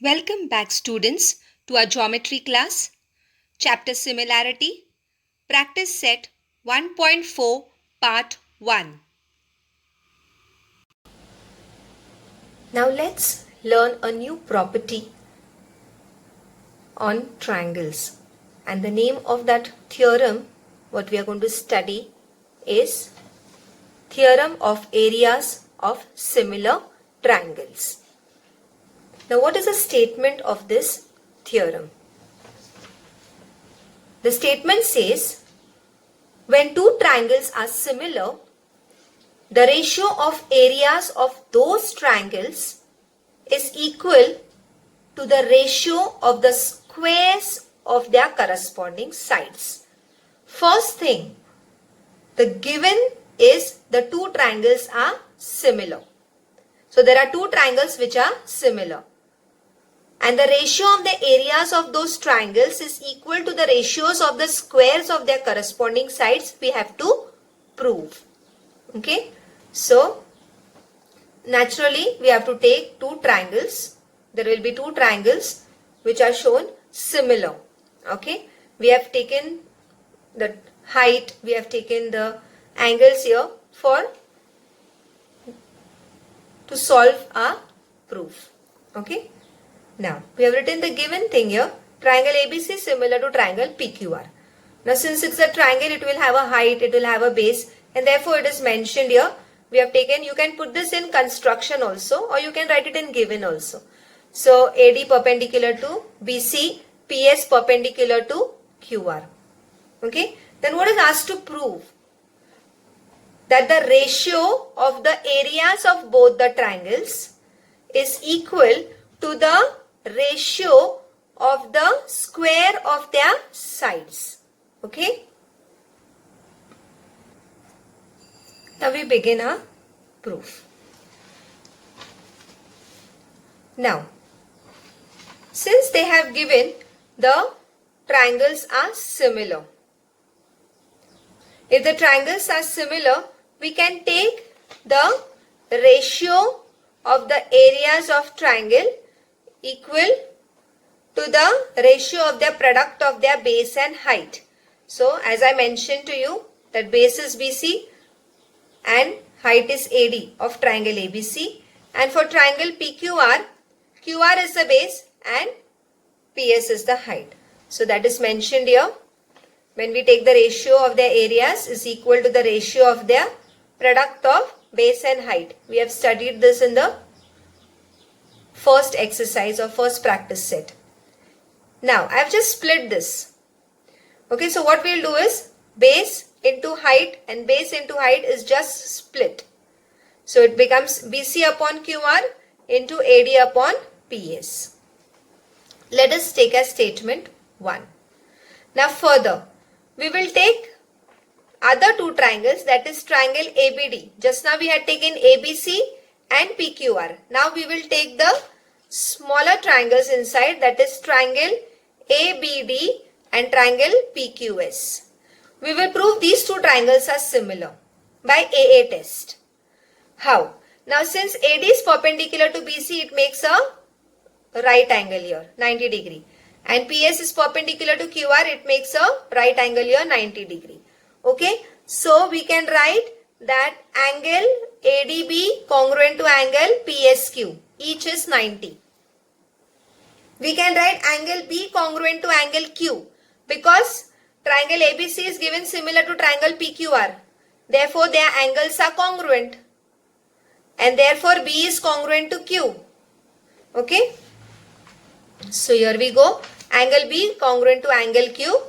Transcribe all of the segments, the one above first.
Welcome back students to our geometry class, chapter similarity, practice set 1.4 part 1. Now let's learn a new property on triangles, and the name of that theorem what we are going to study is theorem of areas of similar triangles. Now what is the statement of this theorem? The statement says when two triangles are similar, the ratio of areas of those triangles is equal to the ratio of the squares of their corresponding sides. First thing, the given is the two triangles are similar. So there are two triangles which are similar. And the ratio of the areas of those triangles is equal to the ratios of the squares of their corresponding sides. We have to prove. Okay. So naturally we have to take two triangles. There will be two triangles which are shown similar. Okay. We have taken the height. We have taken the angles here to solve our proof. Okay. Now, we have written the given thing here. Triangle ABC is similar to triangle PQR. Now, since it's a triangle, it will have a height, it will have a base, and therefore it is mentioned here. We have taken, you can put this in construction also, or you can write it in given also. So, AD perpendicular to BC, PS perpendicular to QR. Okay. Then what is asked to prove? That the ratio of the areas of both the triangles is equal to the ratio of the square of their sides. Okay. Now we begin our proof. Now, since they have given the triangles are similar. If the triangles are similar, we can take the ratio of the areas of triangle equal to the ratio of their product of their base and height. So as I mentioned to you that base is BC and height is AD of triangle ABC, and for triangle PQR, QR is the base and PS is the height. So that is mentioned here. When we take the ratio of their areas is equal to the ratio of their product of base and height. We have studied this in the first exercise or first practice set. Now, I have just split this. Okay, so what we will do is base into height and base into height is just split. So, it becomes BC upon QR into AD upon PS. Let us take as statement 1. Now, further, we will take other two triangles, that is triangle ABD. Just now we had taken ABC and PQR. Now we will take the smaller triangles inside, that is triangle ABD and triangle PQS. We will prove these two triangles are similar by AA test. How? Now since AD is perpendicular to BC, it makes a right angle here, 90 degree. And PS is perpendicular to QR, it makes a right angle here, 90 degree. Okay, so we can write that angle ADB congruent to angle PSQ, each is 90. We can write angle B congruent to angle Q because triangle ABC is given similar to triangle PQR. Therefore, their angles are congruent and therefore B is congruent to Q. Okay, so here we go. Angle B congruent to angle Q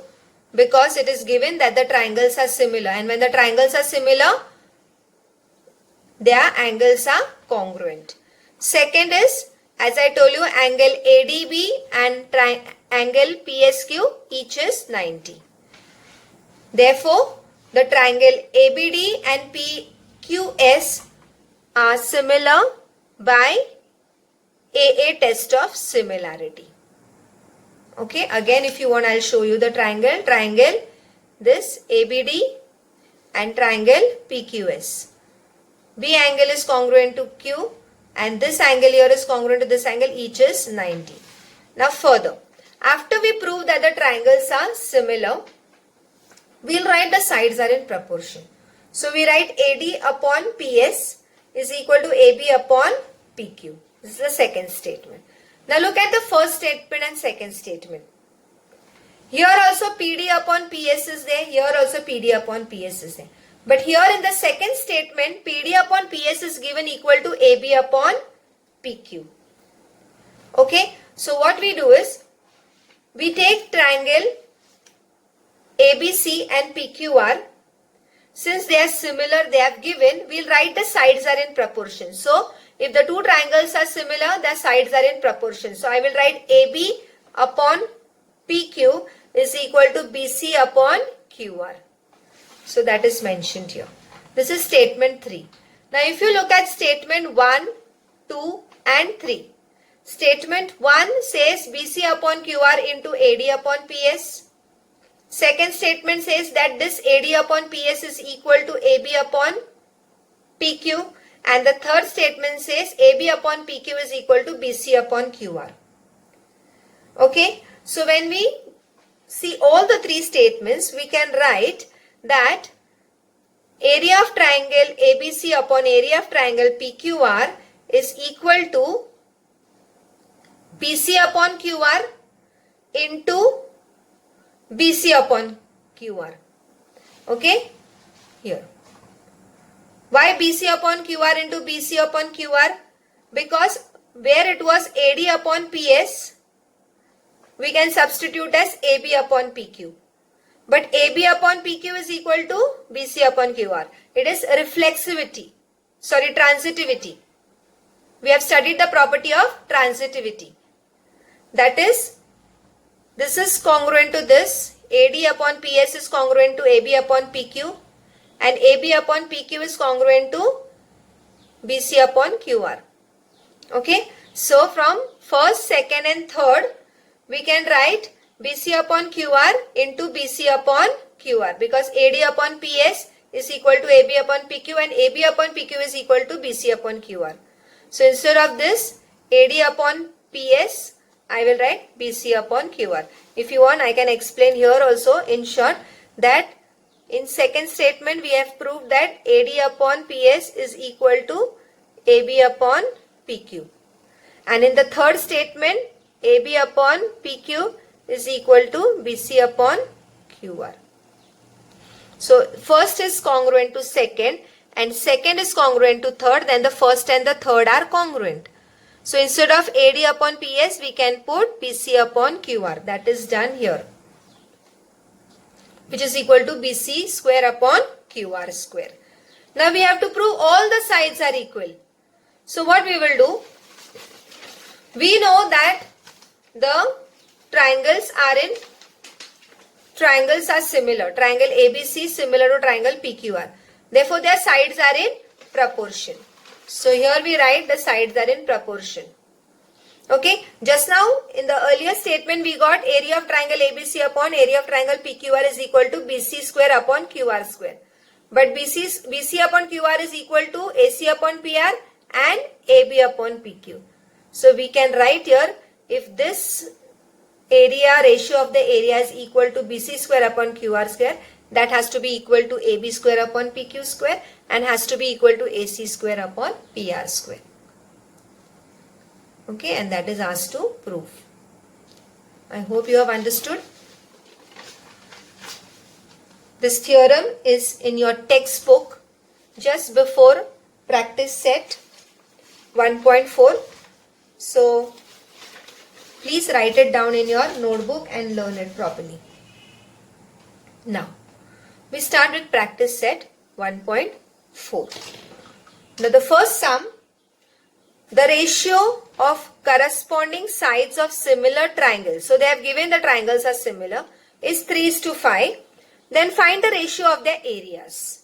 because it is given that the triangles are similar, and when the triangles are similar, their angles are congruent. Second is, as I told you, angle ADB and angle PSQ each is 90. Therefore, the triangle ABD and PQS are similar by AA test of similarity. Okay, again if you want, I'll show you the triangle, this ABD and triangle PQS. B angle is congruent to Q and this angle here is congruent to this angle, each is 90. Now further, after we prove that the triangles are similar, we'll write the sides are in proportion. So we write AD upon PS is equal to AB upon PQ. This is the second statement. Now look at the first statement and second statement. Here also PD upon PS is there. Here also PD upon PS is there. But here in the second statement, PD upon PS is given equal to AB upon PQ. Okay. So what we do is, we take triangle ABC and PQR. Since they are similar, they have given, we'll write the sides are in proportion. So if the two triangles are similar, their sides are in proportion. So I will write AB upon PQ is equal to BC upon QR. So that is mentioned here. This is statement 3. Now if you look at statement 1, 2 and 3. Statement 1 says BC upon QR into AD upon PS. Second statement says that this AD upon PS is equal to AB upon PQ. And the third statement says AB upon PQ is equal to BC upon QR. Okay. So when we see all the three statements, we can write that area of triangle ABC upon area of triangle PQR is equal to BC upon QR into BC upon QR. Okay. Here. Why BC upon QR into BC upon QR? Because where it was AD upon PS, we can substitute as AB upon PQ. But AB upon PQ is equal to BC upon QR. It is reflexivity. Sorry, transitivity. We have studied the property of transitivity. That is, this is congruent to this. AD upon PS is congruent to AB upon PQ. And AB upon PQ is congruent to BC upon QR. Okay. So from first, second and third, we can write BC upon QR into BC upon QR, because AD upon PS is equal to AB upon PQ and AB upon PQ is equal to BC upon QR. So instead of this AD upon PS, I will write BC upon QR. If you want, I can explain here also in short that in second statement we have proved that AD upon PS is equal to AB upon PQ. And in the third statement, AB upon PQ is equal to BC upon QR. So first is congruent to second and second is congruent to third, then the first and the third are congruent. So instead of AD upon PS, we can put BC upon QR. That is done here, which is equal to BC square upon QR square. Now we have to prove all the sides are equal. So what we will do? We know that the triangles are similar. Triangle ABC similar to triangle PQR. Therefore, their sides are in proportion. So here we write the sides are in proportion. Okay. Just now in the earlier statement we got area of triangle ABC upon area of triangle PQR is equal to BC square upon QR square. But BC upon QR is equal to AC upon PR and AB upon PQ. So we can write here, if this area ratio of the area is equal to BC square upon QR square, that has to be equal to AB square upon PQ square and has to be equal to AC square upon PR square. Okay, and that is asked to prove. I hope you have understood. This theorem is in your textbook just before practice set 1.4. So please write it down in your notebook and learn it properly. Now, we start with practice set 1.4. Now, the first sum, the ratio of corresponding sides of similar triangles. So, they have given the triangles are similar, is 3:5. Then find the ratio of their areas.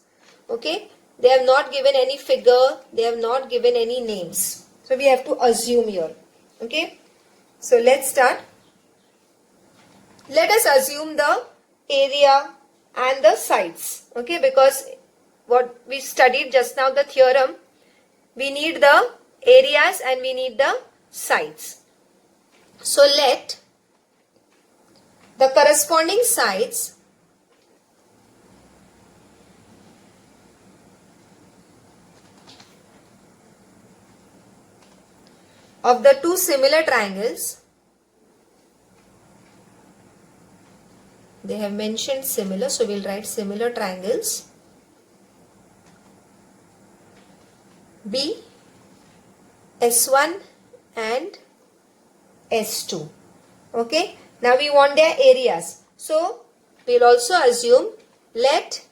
Okay, they have not given any figure, they have not given any names. So, we have to assume here. Okay. So let's start. Let us assume the area and the sides. Okay, because what we studied just now, the theorem, we need the areas and we need the sides. So let the corresponding sides of the two similar triangles, they have mentioned similar, so we'll write similar triangles, be S1 and S2. Okay, now we want their areas. So we'll also assume let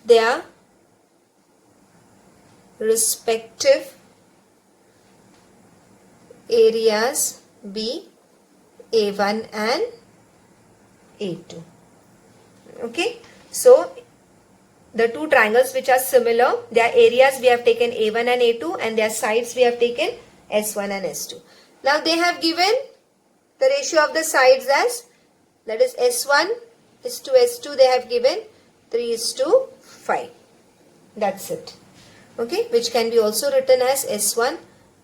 their respective areas be A1 and A2. Okay, so the two triangles which are similar, their areas we have taken A1 and A2 and their sides we have taken S1 and S2. Now they have given the ratio of the sides as, that is S1 is to S2, they have given 3:5. That's it. Okay, which can be also written as S1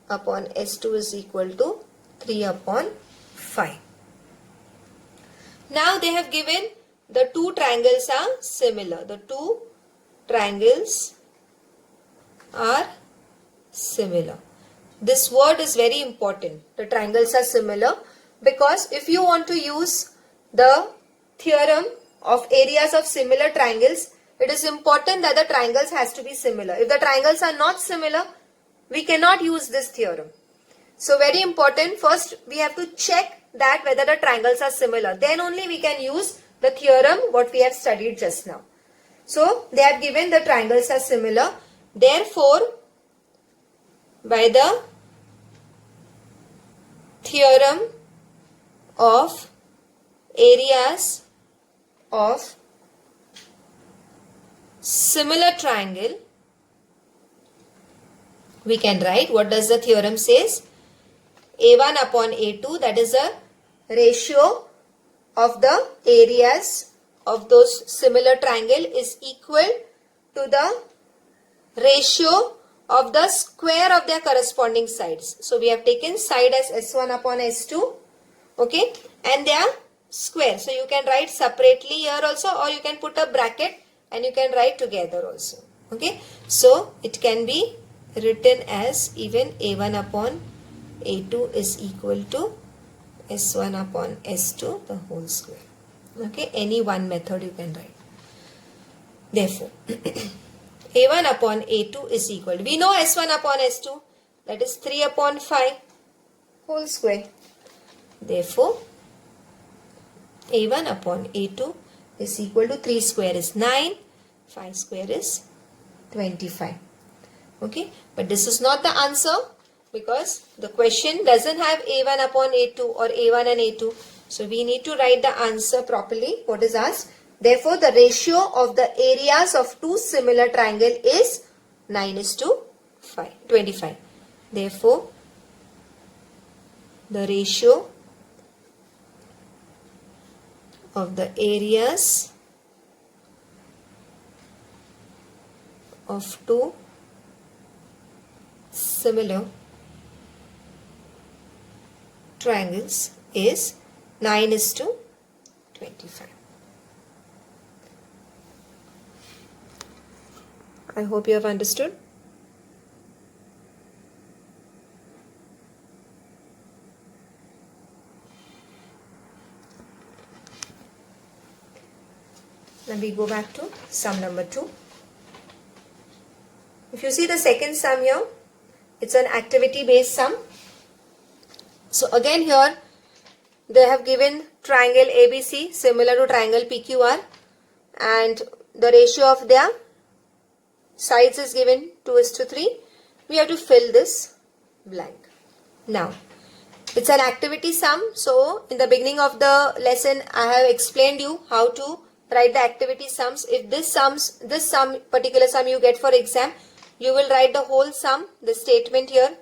upon S2 is equal to 3/5. Now they have given the two triangles are similar. The two triangles are similar. This word is very important. The triangles are similar, because if you want to use the theorem of areas of similar triangles, it is important that the triangles has to be similar. If the triangles are not similar, we cannot use this theorem. So very important, first we have to check that whether the triangles are similar. Then only we can use the theorem what we have studied just now. So they have given the triangles are similar. Therefore, by the theorem of areas of similar triangle, we can write, what does the theorem says? A1 upon A2, that is a ratio of the areas of those similar triangle is equal to the ratio of the square of their corresponding sides. So we have taken side as S1 upon S2, okay, and their square. So you can write separately here also, or you can put a bracket and you can write together also. Okay, so it can be written as even A1 upon A2 is equal to S1 upon S2 the whole square. Okay, any one method you can write. Therefore, A1 upon A2 is equal to, we know S1 upon S2, that is 3/5 whole square. Therefore, A1 upon A2 is equal to 3 square is 9, 5 square is 25. Okay, but this is not the answer, because the question doesn't have A1 upon A2 or A1 and A2. So we need to write the answer properly. What is asked? Therefore, the ratio of the areas of two similar triangle is 9:25. Therefore, the ratio of the areas of two similar triangles is 9:25. I hope you have understood. Now we go back to sum number 2. If you see the second sum here, it's an activity based sum. So again here they have given triangle ABC similar to triangle PQR, and the ratio of their sides is given 2:3. We have to fill this blank. Now it's an activity sum, so in the beginning of the lesson I have explained you how to write the activity sums. If this particular sum you get for exam, you will write the whole sum, the statement here,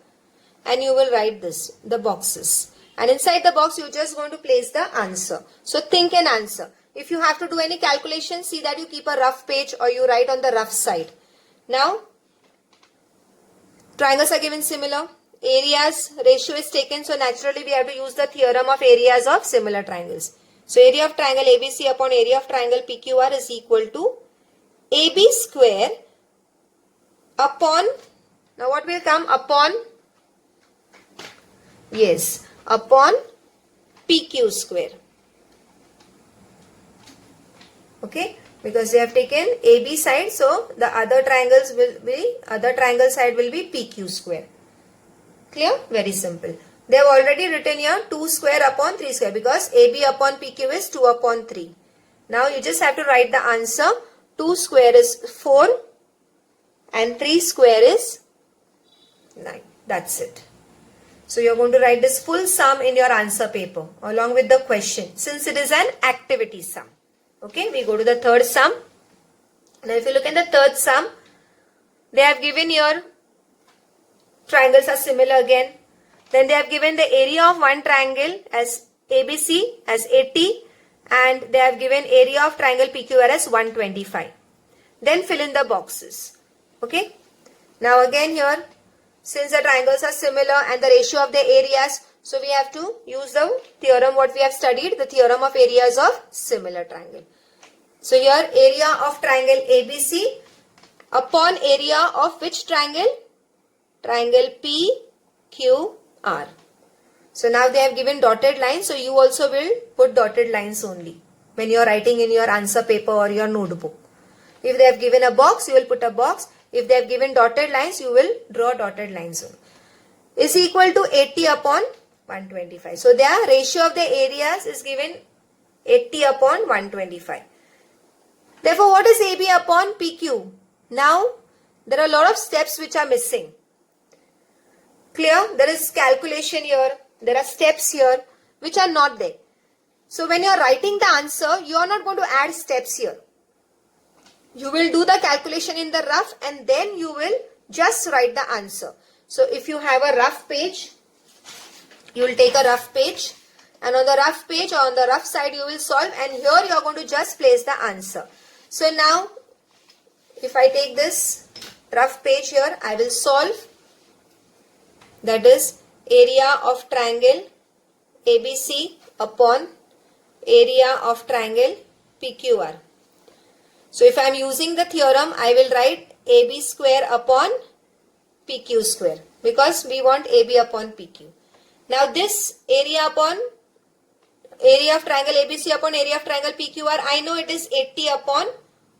and you will write this, the boxes, and inside the box you are just going to place the answer. So think an answer. If you have to do any calculation, see that you keep a rough page or you write on the rough side. Now triangles are given similar, areas ratio is taken, so naturally we have to use the theorem of areas of similar triangles. So area of triangle ABC upon area of triangle PQR is equal to AB square upon, now what will come upon, yes, upon PQ square. Okay, because they have taken AB side, so the other triangle side will be PQ square. Clear? Very simple. They have already written here 2 square upon 3 square because AB upon PQ is 2 upon 3. Now you just have to write the answer. 2 square is 4 and 3 square is 9. That's it. So you are going to write this full sum in your answer paper along with the question, since it is an activity sum. Okay, we go to the third sum. Now if you look at the third sum, they have given your triangles are similar again. Then they have given the area of one triangle as ABC as 80 and they have given area of triangle PQR as 125. Then fill in the boxes. Okay. Now again here, since the triangles are similar and the ratio of the areas, so we have to use the theorem what we have studied, the theorem of areas of similar triangle. So here area of triangle ABC upon area of which triangle? Triangle PQR. So now they have given dotted lines, so you also will put dotted lines only when you are writing in your answer paper or your notebook. If they have given a box, you will put a box. If they have given dotted lines, you will draw dotted lines only. Is equal to 80 upon 125. So their ratio of the areas is given 80 upon 125. Therefore, what is AB upon PQ? Now, there are a lot of steps which are missing. Clear? There is calculation here. There are steps here which are not there. So, when you are writing the answer, you are not going to add steps here. You will do the calculation in the rough and then you will just write the answer. So, if you have a rough page, you will take a rough page and on the rough page or on the rough side you will solve and here you are going to just place the answer. So, now if I take this rough page here, I will solve. That is area of triangle ABC upon area of triangle PQR. So if I am using the theorem, I will write AB square upon PQ square because we want AB upon PQ. Now this area of triangle ABC upon area of triangle PQR, I know it is 80 upon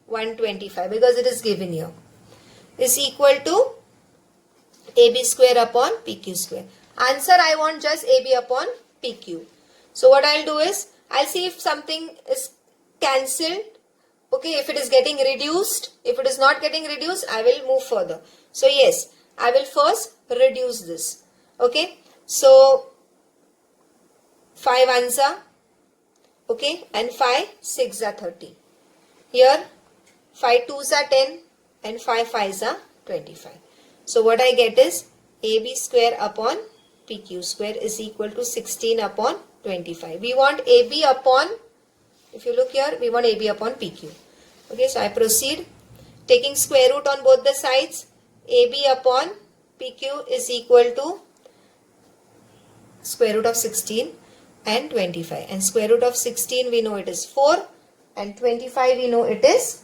125 because it is given here, is equal to AB square upon PQ square. Answer I want just AB upon PQ. So what I will do is, I will see if something is cancelled. Okay, if it is getting reduced, if it is not getting reduced, I will move further. So yes, I will first reduce this. Okay, so 5 ones are, okay, and 5 6 are 30. Here 5 2s are 10 and 5 5s are 25. So what I get is AB square upon PQ square is equal to 16 upon 25. We want AB upon, if you look here, we want AB upon PQ. Okay, so I proceed. Taking square root on both the sides, AB upon PQ is equal to square root of 16 and 25. And square root of 16 we know it is 4 and 25 we know it is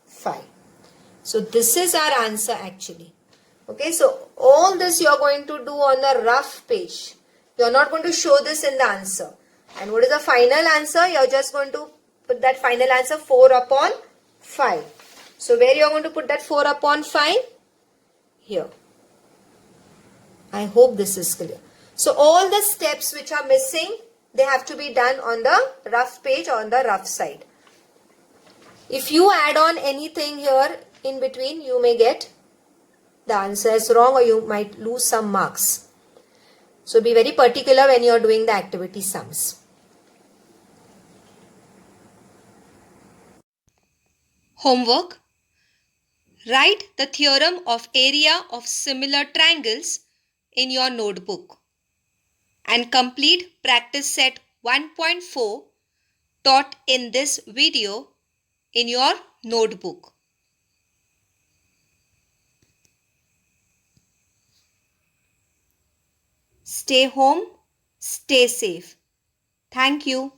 5. So this is our answer actually. Okay, so all this you are going to do on the rough page. You are not going to show this in the answer. And what is the final answer? You are just going to put that final answer 4 upon 5. So where you are going to put that 4 upon 5? Here. I hope this is clear. So all the steps which are missing, they have to be done on the rough page or on the rough side. If you add on anything here in between, you may get the answer is wrong or you might lose some marks. So be very particular when you are doing the activity sums. Homework. Write the theorem of area of similar triangles in your notebook and complete practice set 1.4 taught in this video in your notebook. Stay home, stay safe. Thank you.